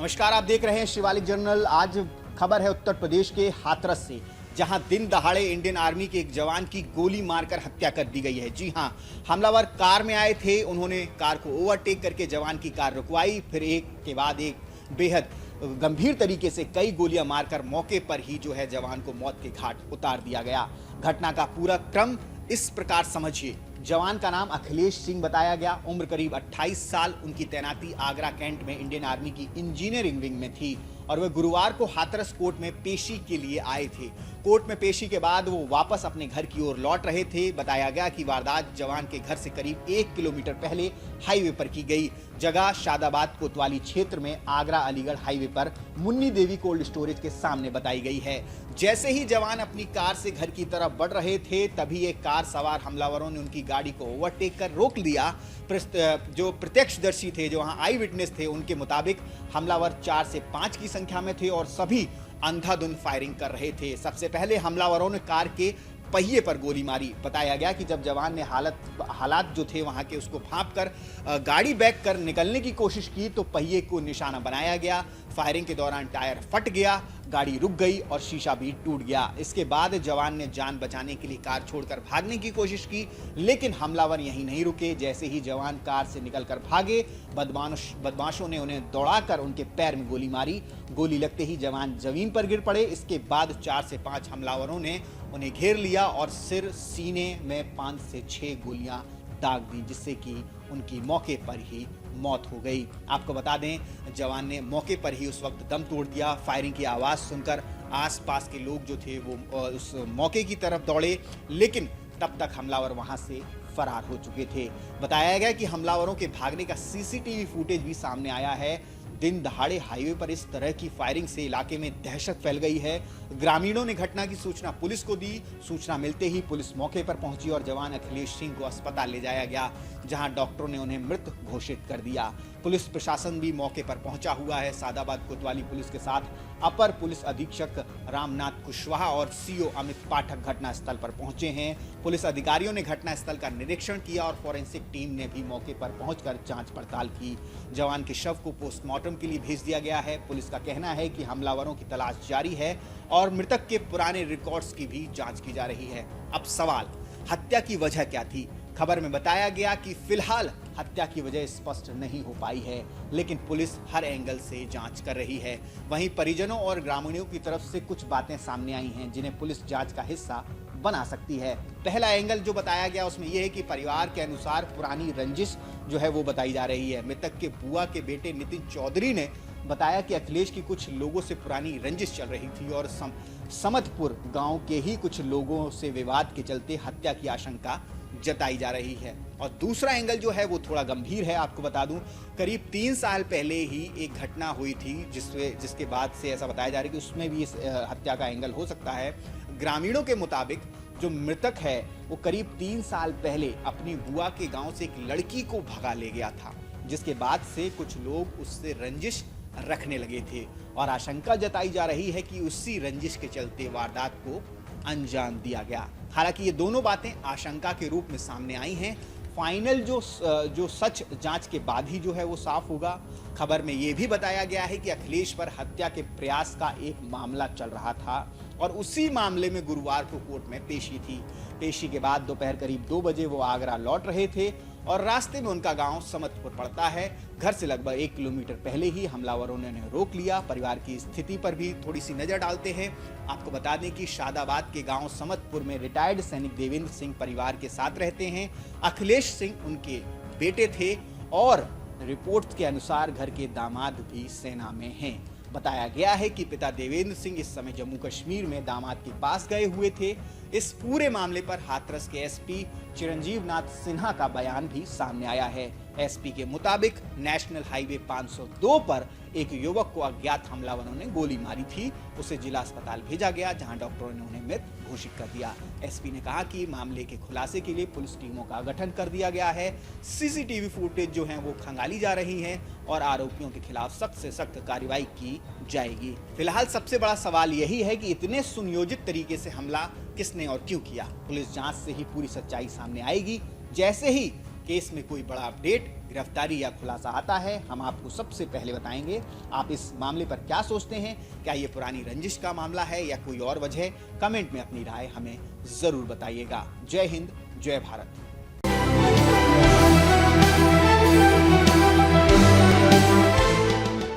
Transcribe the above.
नमस्कार, आप देख रहे हैं शिवालिक जर्नल। आज खबर है उत्तर प्रदेश के हाथरस से, जहां दिन दहाड़े इंडियन आर्मी के एक जवान की गोली मारकर हत्या कर दी गई है। जी हां, हमलावर कार में आए थे। उन्होंने कार को ओवरटेक करके जवान की कार रुकवाई, फिर एक के बाद एक बेहद गंभीर तरीके से कई गोलियां मारकर मौके पर ही जो है जवान को मौत के घाट उतार दिया गया। घटना का पूरा क्रम इस प्रकार समझिए। जवान का नाम अखिलेश सिंह बताया गया, उम्र करीब 28 साल। उनकी तैनाती आगरा कैंट में इंडियन आर्मी की इंजीनियरिंग विंग में थी और वे गुरुवार को हाथरस कोर्ट में पेशी के लिए आए थे। कोर्ट में पेशी के बाद वो वापस अपने घर की ओर लौट रहे थे। बताया गया कि वारदात जवान के घर से करीब 1 किलोमीटर पहले हाईवे पर की गई। जगह शादाबाद कोतवाली क्षेत्र में आगरा अलीगढ़ हाईवे पर मुन्नी देवी कोल्ड स्टोरेज के सामने बताई गई है। जैसे ही जवान अपनी कार से घर की तरफ बढ़ रहे थे, तभी एक कार सवार हमलावरों ने उनकी गाड़ी को ओवरटेक कर रोक लिया। जो प्रत्यक्षदर्शी थे, जो वहां आई विटनेस थे, उनके मुताबिक हमलावर 4 से 5 की संख्या में थे और सभी अंधाधुंध फायरिंग कर रहे थे। सबसे पहले हमलावरों ने कार के पहिए पर गोली मारी। बताया गया कि जब जवान ने हालात जो थे वहां के उसको भांप कर गाड़ी बैक कर निकलने की कोशिश की तो पहिए को निशाना बनाया गया। फायरिंग के दौरान टायर फट गया, गाड़ी रुक गई और शीशा भी टूट गया। इसके बाद जवान ने जान बचाने के लिए कार छोड़कर भागने की कोशिश की, लेकिन हमलावर यहीं नहीं रुके। जैसे ही जवान कार से निकलकर भागे, बदमाशों ने उन्हें दौड़ाकर उनके पैर में गोली मारी। गोली लगते ही जवान जमीन पर गिर पड़े। इसके बाद 4 से 5 हमलावरों ने उन्हें घेर लिया और सिर, सीने में 5 से 6 गोलियां दाग दी, जिससे कि उनकी मौके पर ही मौत हो गई। आपको बता दें, जवान ने मौके पर ही उस वक्त दम तोड़ दिया। फायरिंग की आवाज़ सुनकर आसपास के लोग जो थे वो उस मौके की तरफ दौड़े, लेकिन तब तक हमलावर वहां से फरार हो चुके थे। बताया गया कि हमलावरों के भागने का सीसीटीवी फुटेज भी सामने आया है। दिन दहाड़े हाईवे पर इस तरह की फायरिंग से इलाके में दहशत फैल गई है। ग्रामीणों ने घटना की सूचना पुलिस को दी। सूचना मिलते ही पुलिस मौके पर पहुंची और जवान अखिलेश सिंह को अस्पताल ले जाया गया, जहां डॉक्टरों ने उन्हें मृत घोषित कर दिया। पुलिस प्रशासन भी मौके पर पहुंचा हुआ है। सादाबाद कोतवाली पुलिस के साथ अपर पुलिस अधीक्षक रामनाथ कुशवाहा और सीओ अमित पाठक घटनास्थल पर पहुंचे हैं। पुलिस अधिकारियों ने घटनास्थल का निरीक्षण किया और फॉरेंसिक टीम ने भी मौके पर पहुंचकर जांच पड़ताल की। जवान के शव को पोस्टमार्टम के लिए भेज दिया गया है। पुलिस का कहना है कि हमलावरों की तलाश जारी है और मृतक के पुराने रिकॉर्ड्स की भी जांच की जा रही है। अब सवाल, हत्या की वजह क्या थी? खबर में बताया गया कि फिलहाल हत्या की वजह स्पष्ट नहीं हो पाई है, लेकिन पुलिस हर एंगल से जांच कर रही है। वहीं परिजनों और ग्रामीणों की तरफ से कुछ बातें सामने आई हैं, जिन्हें पुलिस जांच का हिस्सा बना सकती है। पहला एंगल जो बताया गया उसमें यह है कि परिवार के अनुसार पुरानी रंजिश जो है वो बताई जा रही है। मृतक के बुआ के बेटे नितिन चौधरी ने बताया कि अखिलेश की कुछ लोगों से पुरानी रंजिश चल रही थी और समतपुर गांव के ही कुछ लोगों से विवाद के चलते हत्या की आशंका जताई जा रही है। और दूसरा एंगल जो है वो थोड़ा गंभीर है। आपको बता दूं, करीब 3 साल पहले ही एक घटना हुई थी जिसके बाद से ऐसा बताया जा रहा है कि उसमें भी इस हत्या का एंगल हो सकता है। ग्रामीणों के मुताबिक जो मृतक है वो करीब 3 साल पहले अपनी बुआ के गांव से एक लड़की को भगा ले गया था, जिसके बाद से कुछ लोग उससे रंजिश रखने लगे थे और आशंका जताई जा रही है कि उसी रंजिश के चलते वारदात को अंजाम दिया गया। हालांकि ये दोनों बातें आशंका के रूप में सामने आई हैं। फाइनल जो सच जांच के बाद ही जो है वो साफ होगा। खबर में ये भी बताया गया है कि अखिलेश पर हत्या के प्रयास का एक मामला चल रहा था और उसी मामले में गुरुवार को कोर्ट में पेशी थी। पेशी के बाद दोपहर करीब 2 बजे वो आगरा लौट रहे थे और रास्ते में उनका गांव समतपुर पड़ता है। घर से लगभग 1 किलोमीटर पहले ही हमलावरों ने उन्हें रोक लिया। परिवार की स्थिति पर भी थोड़ी सी नजर डालते हैं। आपको बता दें कि शादाबाद के गांव समतपुर में रिटायर्ड सैनिक देवेंद्र सिंह परिवार के साथ रहते हैं। अखिलेश सिंह उनके बेटे थे और रिपोर्ट्स के अनुसार घर के दामाद भी सेना में हैं। बताया गया है कि पिता देवेंद्र सिंह इस समय जम्मू कश्मीर में दामाद के पास गए हुए थे। इस पूरे मामले पर हाथरस के एसपी चिरंजीव नाथ सिन्हा का बयान भी सामने आया है। एसपी के मुताबिक नेशनल हाईवे 502 पर एक युवक को अज्ञात हमलावरों ने गोली मारी थी। उसे जिला अस्पताल भेजा गया, जहां डॉक्टरों ने उन्हें मृत घोषित कर दिया। एसपी ने कहा कि मामले के खुलासे के लिए पुलिस टीमों का गठन कर दिया गया है। सीसीटीवी फुटेज जो है वो खंगाली जा रही है और आरोपियों के खिलाफ सख्त से सख्त कार्रवाई की जाएगी। फिलहाल सबसे बड़ा सवाल यही है कि इतने सुनियोजित तरीके से हमला किसने और क्यों किया। पुलिस जांच से ही पूरी सच्चाई सामने आएगी। जैसे ही केस में कोई बड़ा अपडेट, गिरफ्तारी या खुलासा आता है, हम आपको सबसे पहले बताएंगे। आप इस मामले पर क्या सोचते हैं? क्या ये पुरानी रंजिश का मामला है या कोई और वजह? कमेंट में अपनी राय हमें जरूर बताइएगा। जय हिंद, जय भारत।